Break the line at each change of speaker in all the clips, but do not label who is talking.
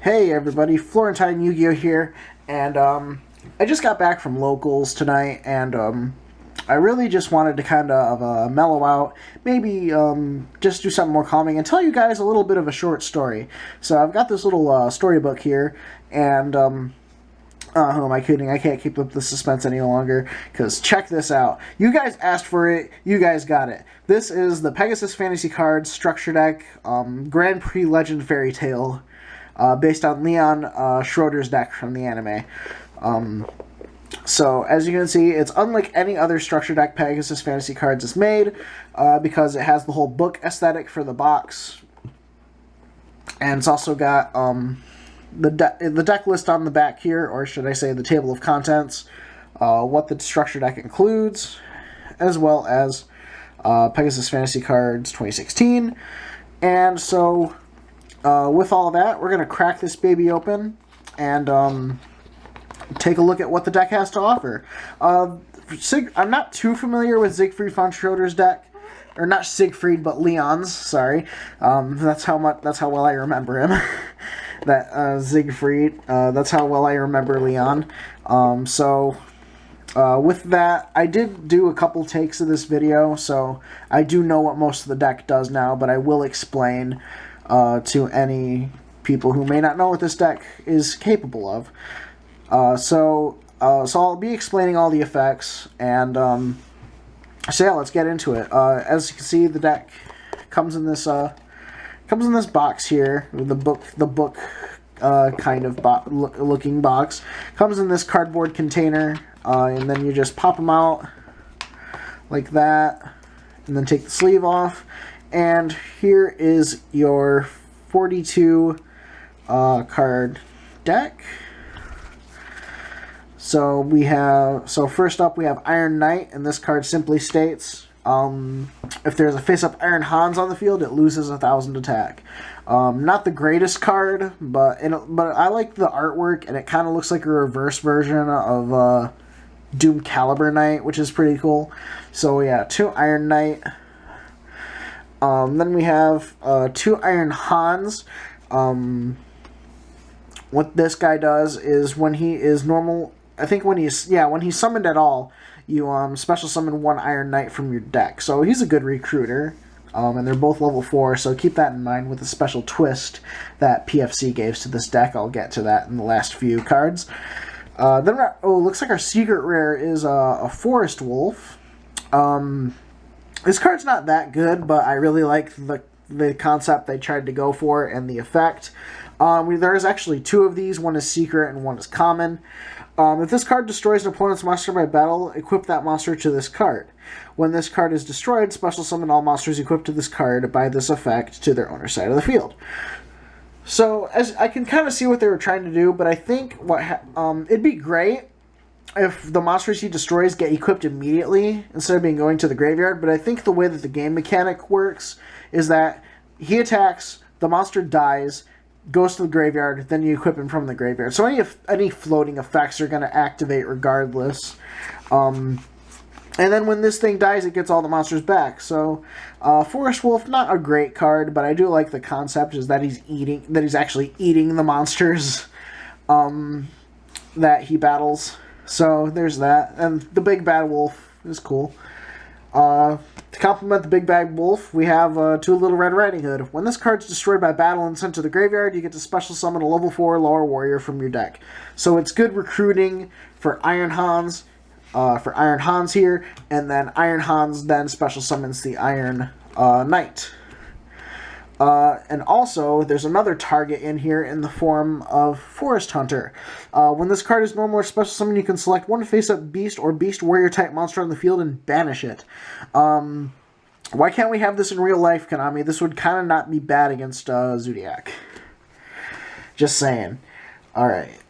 Hey everybody, Florentine Yu-Gi-Oh here, and I just got back from locals tonight, and I really just wanted to kind of mellow out, maybe just do something more calming, and tell you guys a little bit of a short story. So I've got this little storybook here, and who am I kidding? I can't keep up the suspense any longer, because check this out. You guys asked for it, you guys got it. This is the Pegasus Fantasy Cards Structure Deck Grand Prix Legend Fairy Tale. Based on Leon Schroeder's deck from the anime. So, as you can see, it's unlike any other structure deck Pegasus Fantasy Cards has made, because it has the whole book aesthetic for the box. And it's also got the deck list on the back here, or should I say the table of contents, what the structure deck includes, as well as Pegasus Fantasy Cards 2016. And so, with all that, we're going to crack this baby open and take a look at what the deck has to offer. I'm not too familiar with Siegfried von Schroeder's deck, or not Siegfried, but Leon's. Sorry, that's how well I remember him. That Siegfried. That's how well I remember Leon. With that, I did do a couple takes of this video, so I do know what most of the deck does now, but I will explain to any people who may not know what this deck is capable of. So I'll be explaining all the effects, and so yeah, let's get into it. As you can see, the deck comes in this box here, with the book kind of looking box. Comes in this cardboard container, and then you just pop them out like that, and then take the sleeve off. And here is your 42 card deck. So first up we have Iron Knight, and this card simply states, if there's a face-up Iron Hans on the field, it loses 1,000 attack. Not the greatest card, but I like the artwork, and it kind of looks like a reverse version of Doom Caliber Knight, which is pretty cool. So yeah, 2 Iron Knight. Then we have 2 Iron Hans. What this guy does is when he is normal, I think when he's summoned at all, you special summon 1 Iron Knight from your deck. So he's a good recruiter, and they're both level 4, so keep that in mind with the special twist that PFC gave to this deck. I'll get to that in the last few cards. Looks like our secret rare is a Forest Wolf. This card's not that good, but I really like the concept they tried to go for and the effect. There's actually 2 of these. One is secret and one is common. If this card destroys an opponent's monster by battle, equip that monster to this card. When this card is destroyed, special summon all monsters equipped to this card by this effect to their owner's side of the field. So, as I can kind of see what they were trying to do, but I think it'd be great if the monsters he destroys get equipped immediately instead of being going to the graveyard. But I think the way that the game mechanic works is that he attacks, the monster dies, goes to the graveyard, then you equip him from the graveyard. So any floating effects are going to activate regardless. And then when this thing dies, it gets all the monsters back. So Forest Wolf, not a great card, but I do like the concept is that he's actually eating the monsters that he battles. So there's that. And the Big Bad Wolf is cool. To complement the Big Bad Wolf, we have 2 Little Red Riding Hood. When this card's destroyed by battle and sent to the graveyard, you get to special summon a level 4 lower warrior from your deck. So it's good recruiting for Iron Hans, here, and then Iron Hans then special summons the Iron Knight. And also, there's another target in here in the form of Forest Hunter. When this card is normal or special summon, you can select 1 face-up beast or beast warrior type monster on the field and banish it. Why can't we have this in real life, Konami? This would kind of not be bad against Zodiac. Just saying. Alright.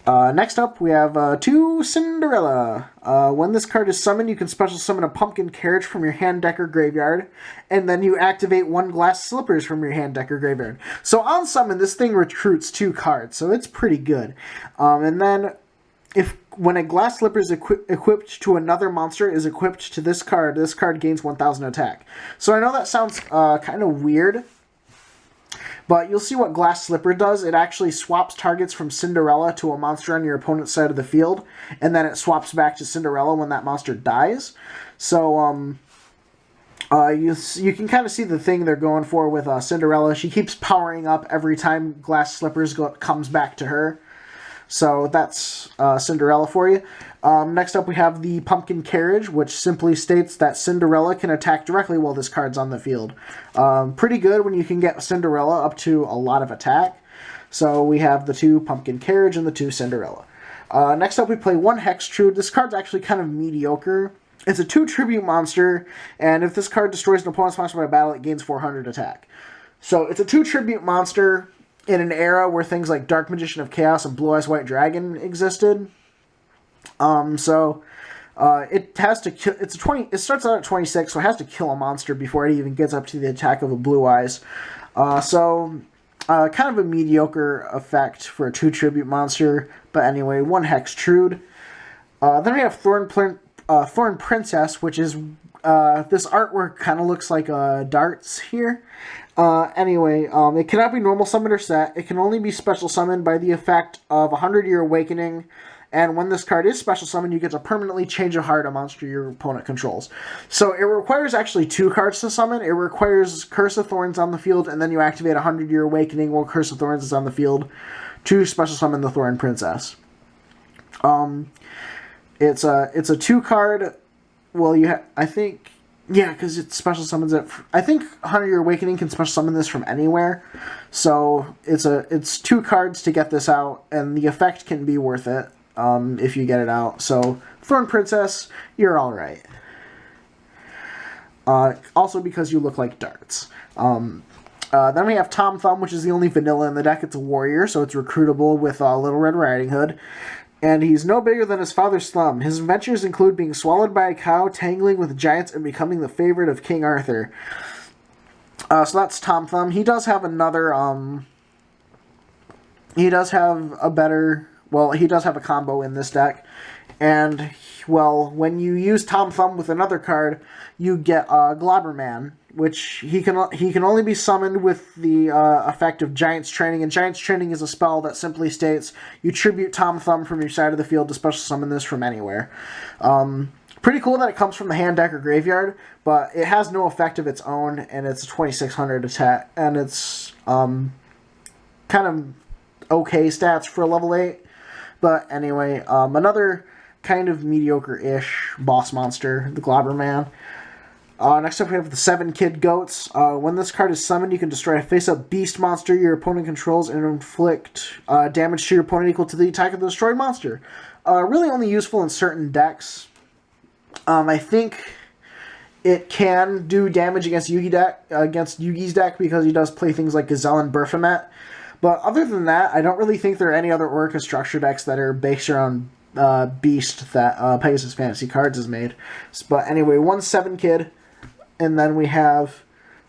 Next up, we have 2 Cinderella. When this card is summoned, you can special summon a pumpkin carriage from your hand deck or graveyard, and then you activate 1 glass slippers from your hand deck or graveyard. So on summon, this thing recruits 2 cards, so it's pretty good. And then, when a glass slipper is equipped to another monster is equipped to this card gains 1,000 attack. So I know that sounds kind of weird, But you'll see what Glass Slipper does. It actually swaps targets from Cinderella to a monster on your opponent's side of the field, and then it swaps back to Cinderella when that monster dies. So, you can kind of see the thing they're going for with Cinderella. She keeps powering up every time Glass Slippers comes back to her. So that's Cinderella for you. Next up we have the Pumpkin Carriage, which simply states that Cinderella can attack directly while this card's on the field. Pretty good when you can get Cinderella up to a lot of attack. So we have the 2 Pumpkin Carriage and the 2 Cinderella. Next up we play 1 Hextrude. This card's actually kind of mediocre. It's a 2 tribute monster, and if this card destroys an opponent's monster by battle, it gains 400 attack. So it's a 2 tribute monster in an era where things like Dark Magician of Chaos and Blue Eyes White Dragon existed. It has to kill. It starts out at 26, so it has to kill a monster before it even gets up to the attack of a Blue Eyes. Kind of a mediocre effect for a 2 tribute monster. But anyway, 1 Hextrude. Then we have Thorn Princess, which is this artwork kind of looks like darts here. It cannot be normal summoned or set. It can only be special summoned by the effect of 100-Year Awakening. And when this card is special summoned, you get to permanently change a heart a monster your opponent controls. So it requires actually 2 cards to summon. It requires Curse of Thorns on the field, and then you activate 100-Year Awakening while Curse of Thorns is on the field to special summon the Thorn Princess. It's a 2-card. Well, because it special summons it. I think 100-Year Awakening can special summon this from anywhere. So it's 2 cards to get this out, and the effect can be worth it if you get it out. So Thorn Princess, you're all right. Also because you look like darts. Then we have Tom Thumb, which is the only vanilla in the deck. It's a warrior, so it's recruitable with Little Red Riding Hood. And he's no bigger than his father's thumb. His adventures include being swallowed by a cow, tangling with giants, and becoming the favorite of King Arthur. So that's Tom Thumb. He does have another, he does have a combo in this deck. And, well, when you use Tom Thumb with another card, you get Globberman, which he can only be summoned with the effect of Giant's Training, and Giant's Training is a spell that simply states you tribute Tom Thumb from your side of the field to special summon this from anywhere. Pretty cool that it comes from the hand, deck, or graveyard, but it has no effect of its own, and it's a 2600 attack, and it's kind of okay stats for a level 8. But anyway, another kind of mediocre-ish boss monster, the Globberman. Next up we have the 7 Kid Goats. When this card is summoned, you can destroy a face-up beast monster your opponent controls and inflict damage to your opponent equal to the attack of the destroyed monster. Really only useful in certain decks. I think it can do damage against Yugi's deck because he does play things like Gazelle and Baphomet. But other than that, I don't really think there are any other Orica structure decks that are based around Beast that Pegasus Fantasy Cards has made. But anyway, 1 7 Kid. And then we have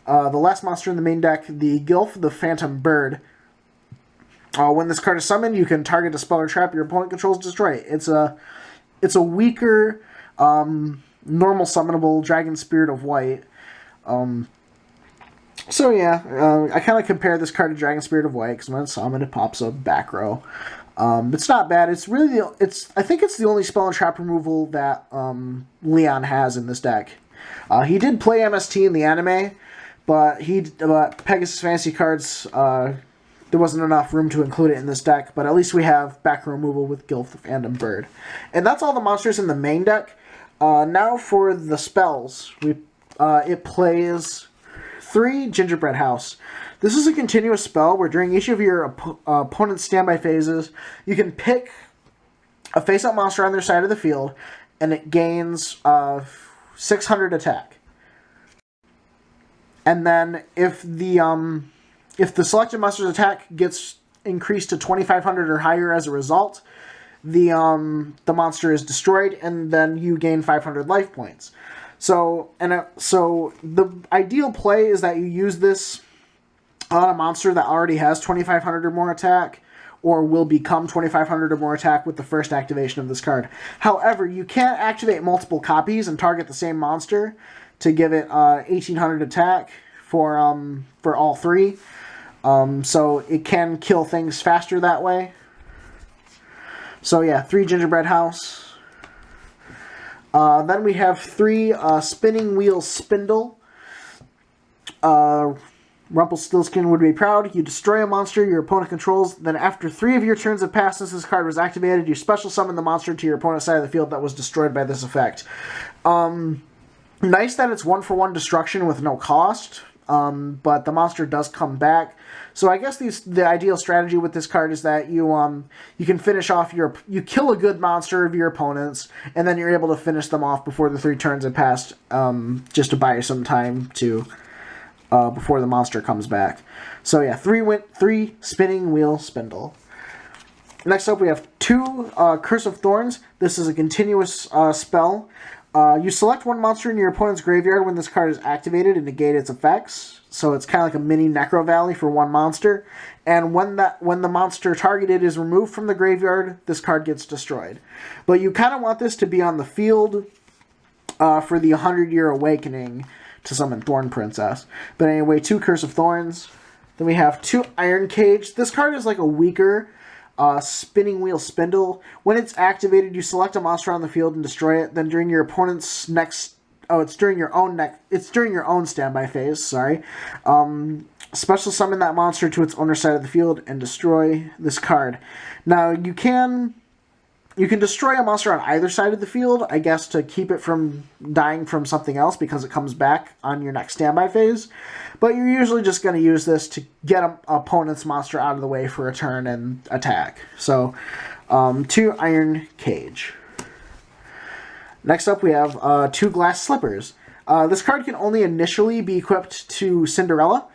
the last monster in the main deck, the Gilf the Phantom Bird. When this card is summoned, you can target a spell or trap your opponent controls, destroy it. It's a weaker, normal summonable Dragon Spirit of White. So yeah, I kind of compare this card to Dragon Spirit of White because when it's summoned, it pops up back row. It's not bad. It's really I think it's the only spell and trap removal that Leon has in this deck. He did play MST in the anime, but Pegasus Fantasy Cards, there wasn't enough room to include it in this deck. But at least we have back row removal with Gilf the Phantom Bird, and that's all the monsters in the main deck. Now for the spells, it plays 3 Gingerbread House. This is a continuous spell where during each of your opponent's standby phases, you can pick a face-up monster on their side of the field, and it gains 600 attack. And then if the selected monster's attack gets increased to 2500 or higher as a result, the monster is destroyed, and then you gain 500 life points. So the ideal play is that you use this on a monster that already has 2500 or more attack, or will become 2500 or more attack with the first activation of this card. However, you can't activate multiple copies and target the same monster to give it 1800 attack for all 3. So it can kill things faster that way. So yeah, 3 Gingerbread House. Then we have 3 Spinning Wheel Spindle. Rumpelstiltskin would be proud. You destroy a monster your opponent controls. Then after 3 of your turns have passed since this card was activated, you special summon the monster to your opponent's side of the field that was destroyed by this effect. Nice that it's 1-for-1 destruction with no cost. But the monster does come back. So I guess the ideal strategy with this card is that you can finish off you kill a good monster of your opponents, and then you're able to finish them off before the 3 turns have passed, just to buy you some time to before the monster comes back. So yeah, 3 Spinning Wheel Spindle. Next up we have 2 Curse of Thorns. This is a continuous spell. You select 1 monster in your opponent's graveyard when this card is activated and negate its effects. So it's kind of like a mini Necro Valley for 1 monster. And when the monster targeted is removed from the graveyard, this card gets destroyed. But you kind of want this to be on the field for the 100-Year Awakening to summon Thorn Princess. But anyway, 2 Curse of Thorns. Then we have 2 Iron Cage. This card is like a weaker Spinning Wheel Spindle. When it's activated, you select a monster on the field and destroy it. Then during your opponent's next... Oh, it's during your own standby phase, sorry. Special summon that monster to its owner's side of the field and destroy this card. Now, you can destroy a monster on either side of the field, I guess, to keep it from dying from something else because it comes back on your next standby phase. But you're usually just going to use this to get an opponent's monster out of the way for a turn and attack. So, 2 Iron Cage. Next up we have 2 Glass Slippers. This card can only initially be equipped to Cinderella.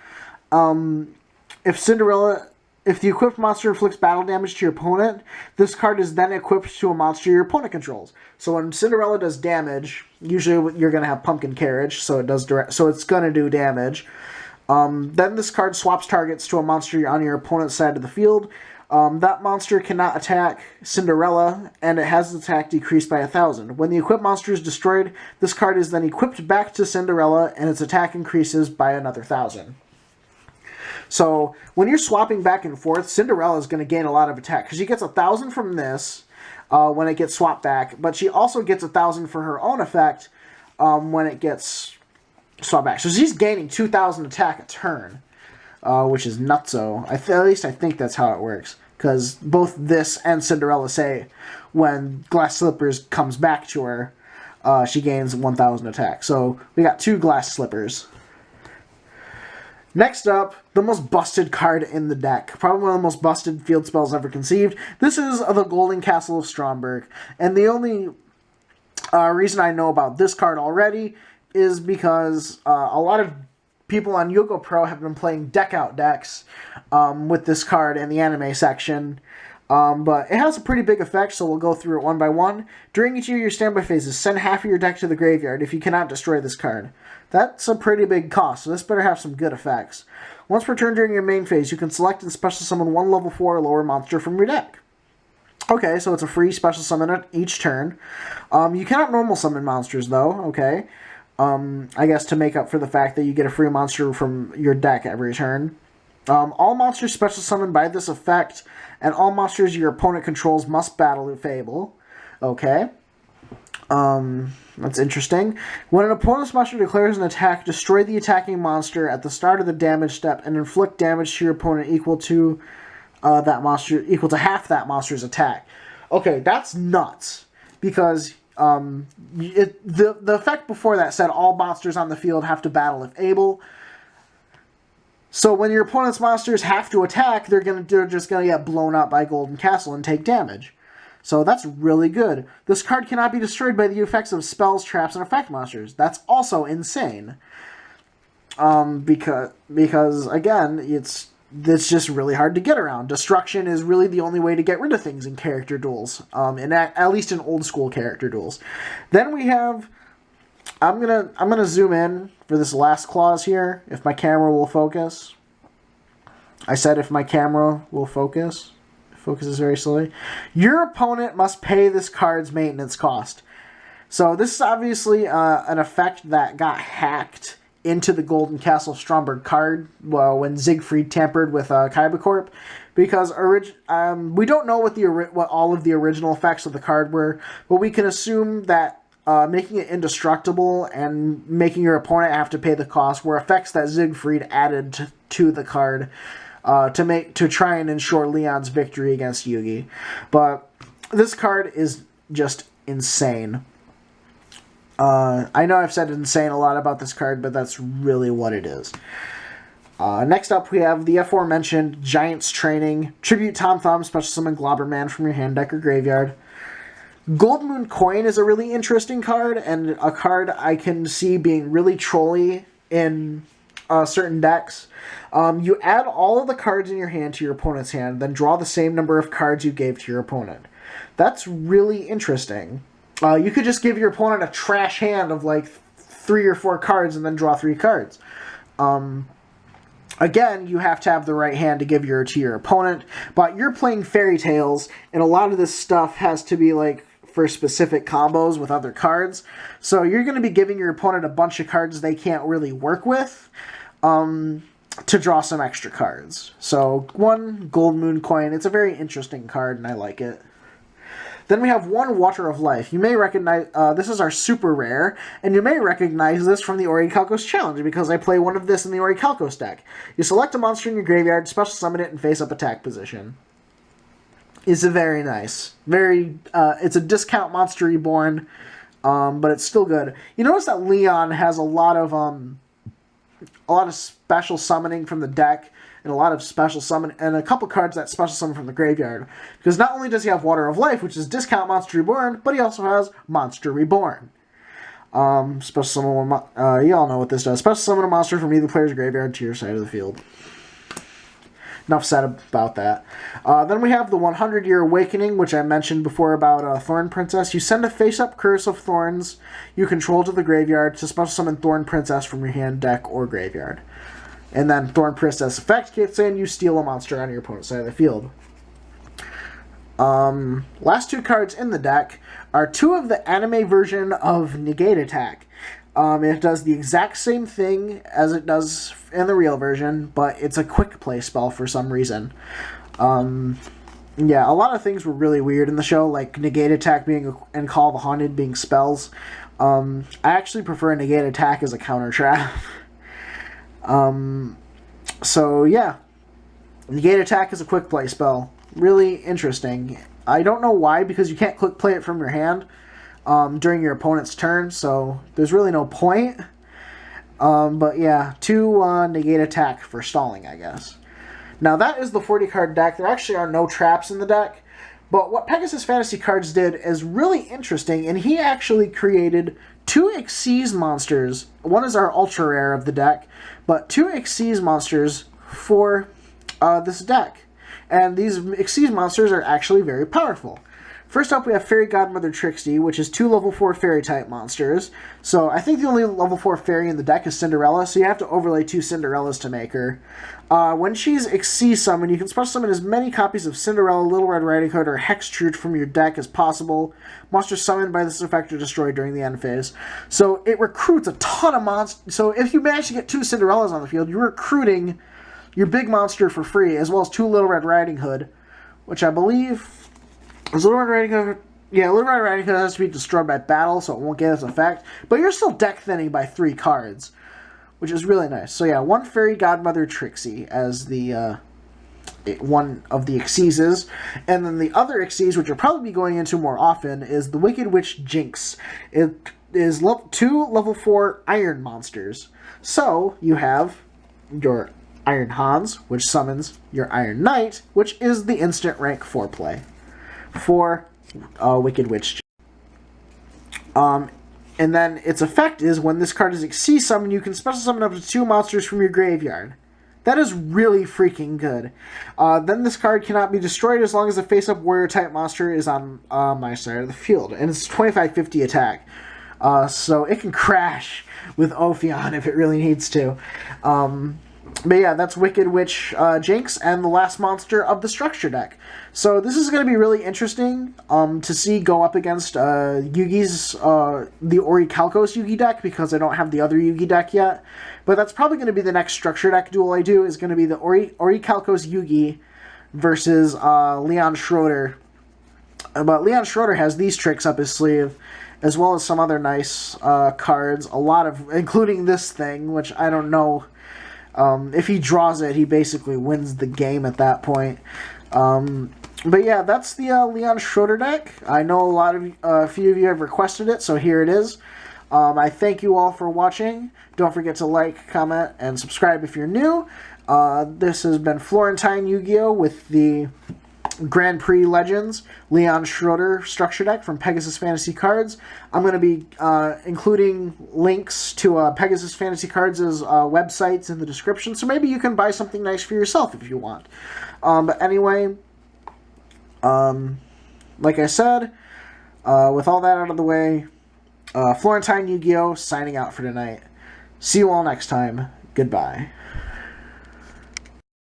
If the equipped monster inflicts battle damage to your opponent, this card is then equipped to a monster your opponent controls. So when Cinderella does damage, usually you're going to have Pumpkin Carriage, so it's going to do damage. Then this card swaps targets to a monster on your opponent's side of the field. That monster cannot attack Cinderella, and it has its attack decreased by 1,000. When the equipped monster is destroyed, this card is then equipped back to Cinderella, and its attack increases by another 1,000. So, when you're swapping back and forth, Cinderella is going to gain a lot of attack, because she gets 1,000 from this when it gets swapped back, but she also gets 1,000 for her own effect when it gets swapped back. So she's gaining 2,000 attack a turn, which is nutso. At least I think that's how it works, because both this and Cinderella say when Glass Slippers comes back to her, she gains 1,000 attack. So we got 2 Glass Slippers. Next up, the most busted card in the deck. Probably one of the most busted field spells ever conceived. This is the Golden Castle of Stromberg. And the only reason I know about this card already is because a lot of people on Yu-Gi-Oh! Pro have been playing deck-out decks with this card in the anime section. But it has a pretty big effect, so we'll go through it one by one. During each of your standby phases, send half of your deck to the graveyard if you cannot destroy this card. That's a pretty big cost, so this better have some good effects. Once per turn during your main phase, you can select and special summon 1 level 4 or lower monster from your deck. Okay, so it's a free special summon at each turn. You cannot normal summon monsters, though, okay. I guess to make up for the fact that you get a free monster from your deck every turn. All monsters special summoned by this effect, and all monsters your opponent controls must battle Fable. Okay. That's interesting. When an opponent's monster declares an attack, destroy the attacking monster at the start of the damage step and inflict damage to your opponent equal to half that monster's attack. Okay, that's nuts. Because the effect before that said all monsters on the field have to battle if able. So when your opponent's monsters have to attack, they're just gonna get blown up by Golden Castle and take damage. So that's really good. This card cannot be destroyed by the effects of spells, traps, and effect monsters. That's also insane. Because again, it's just really hard to get around. Destruction is really the only way to get rid of things in character duels. At least in old school character duels. Then we have. I'm gonna zoom in for this last clause here. If my camera will focus. I said if my camera will focus. It focuses very slowly. Your opponent must pay this card's maintenance cost. So this is obviously an effect that got hacked into the Golden Castle Stromberg card when Siegfried tampered with Kybercorp, because we don't know what all of the original effects of the card were, but we can assume that making it indestructible and making your opponent have to pay the cost were effects that Siegfried added to the card to try and ensure Leon's victory against Yugi. But this card is just insane. I know I've said insane a lot about this card, but that's really what it is. Next up, we have the aforementioned Giant's Training. Tribute Tom Thumb, special summon Globberman from your hand, deck, or graveyard. Gold Moon Coin is a really interesting card, and a card I can see being really trolly in certain decks. You add all of the cards in your hand to your opponent's hand, then draw the same number of cards you gave to your opponent. That's really interesting. You could just give your opponent a trash hand of like 3 or 4 cards and then draw 3 cards. Again, you have to have the right hand to give to your opponent, but you're playing Fairy Tales, and a lot of this stuff has to be like for specific combos with other cards. So you're going to be giving your opponent a bunch of cards they can't really work with to draw some extra cards. So 1 Gold Moon Coin, it's a very interesting card, and I like it. Then we have 1 Water of Life. You may recognize, this is our super rare, and you may recognize this from the Orichalcos Challenge, because I play one of this in the Orichalcos deck. You select a monster in your graveyard, special summon it, and face up attack position. It's very nice. It's a discount monster reborn, but it's still good. You notice that Leon has a lot of special summoning from the deck, and a lot of special summon, and a couple cards that special summon from the graveyard. Because not only does he have Water of Life, which is discount Monster Reborn, but he also has Monster Reborn. Special summon, you all know what this does. Special summon a monster from either player's graveyard to your side of the field. Enough said about that. Then we have the 100-Year Awakening, which I mentioned before about Thorn Princess. You send a face-up Curse of Thorns you control to the graveyard to special summon Thorn Princess from your hand, deck, or graveyard. And then Thorn Princess effect kicks in, you steal a monster on your opponent's side of the field. Last 2 cards in the deck are 2 of the anime version of Negate Attack. It does the exact same thing as it does in the real version, but it's a quick play spell for some reason. Yeah, a lot of things were really weird in the show, like Negate Attack and Call of the Haunted being spells. I actually prefer Negate Attack as a counter trap. So yeah, Negate Attack is a quick play spell. Really interesting. I don't know why, because you can't quick play it from your hand during your opponent's turn, so there's really no point. But yeah, 2 Negate Attack for stalling, I guess. Now that is the 40-card deck. There actually are no traps in the deck, but what Pegasus Fantasy Cards did is really interesting, and he actually created 2 Xyz monsters. One is our ultra rare of the deck, but 2 Xyz monsters for this deck. And these Xyz monsters are actually very powerful. First up, we have Fairy Godmother Trixie, which is 2 level 4 fairy-type monsters. So I think the only level 4 fairy in the deck is Cinderella, so you have to overlay 2 Cinderellas to make her. When she's Xyz summoned, you can special summon as many copies of Cinderella, Little Red Riding Hood, or Hextrude from your deck as possible. Monsters summoned by this effect are destroyed during the end phase. So it recruits a ton of monsters. So if you manage to get 2 Cinderellas on the field, you're recruiting your big monster for free, as well as 2 Little Red Riding Hood, which I believe is Little Red Riding Hood. Yeah, Little Red Riding Hood has to be destroyed by battle, so it won't get its effect. But you're still deck thinning by 3 cards, which is really nice. So yeah, 1 Fairy Godmother Trixie as the one of the Xyzes. And then the other Xyz, which you'll probably be going into more often, is the Wicked Witch Jinx. It is 2 level 4 iron monsters. So you have your Iron Hans, which summons your Iron Knight, which is the instant rank 4 play for Wicked Witch. And then its effect is when this card is Xyz summoned, you can special summon up to 2 monsters from your graveyard. That is really freaking good. Then this card cannot be destroyed as long as a face-up warrior-type monster is on my side of the field. And it's 2550 attack. So it can crash with Ophion if it really needs to. But yeah, that's Wicked Witch Jinx and the last monster of the Stucture deck. So this is going to be really interesting to see go up against Yugi's, the Orichalcos Yugi deck, because I don't have the other Yugi deck yet. But that's probably going to be the next Stucture deck duel I do, is going to be the Orichalcos Yugi versus Leon Schroeder. But Leon Schroeder has these tricks up his sleeve, as well as some other nice cards, a lot of, including this thing, which I don't know. If he draws it, he basically wins the game at that point. But yeah, that's the Leon Schroeder deck. I know a few of you have requested it, so here it is. I thank you all for watching. Don't forget to like, comment, and subscribe if you're new. This has been Florentine Yu-Gi-Oh! With the Grand Prix Legends Leon Schroeder Stucture deck from Pegasus Fantasy Cards. I'm going to be including links to Pegasus Fantasy Cards' websites in the description, so maybe you can buy something nice for yourself if you want. But anyway, like I said, with all that out of the way, Florentine Yu-Gi-Oh! Signing out for tonight. See you all next time. Goodbye.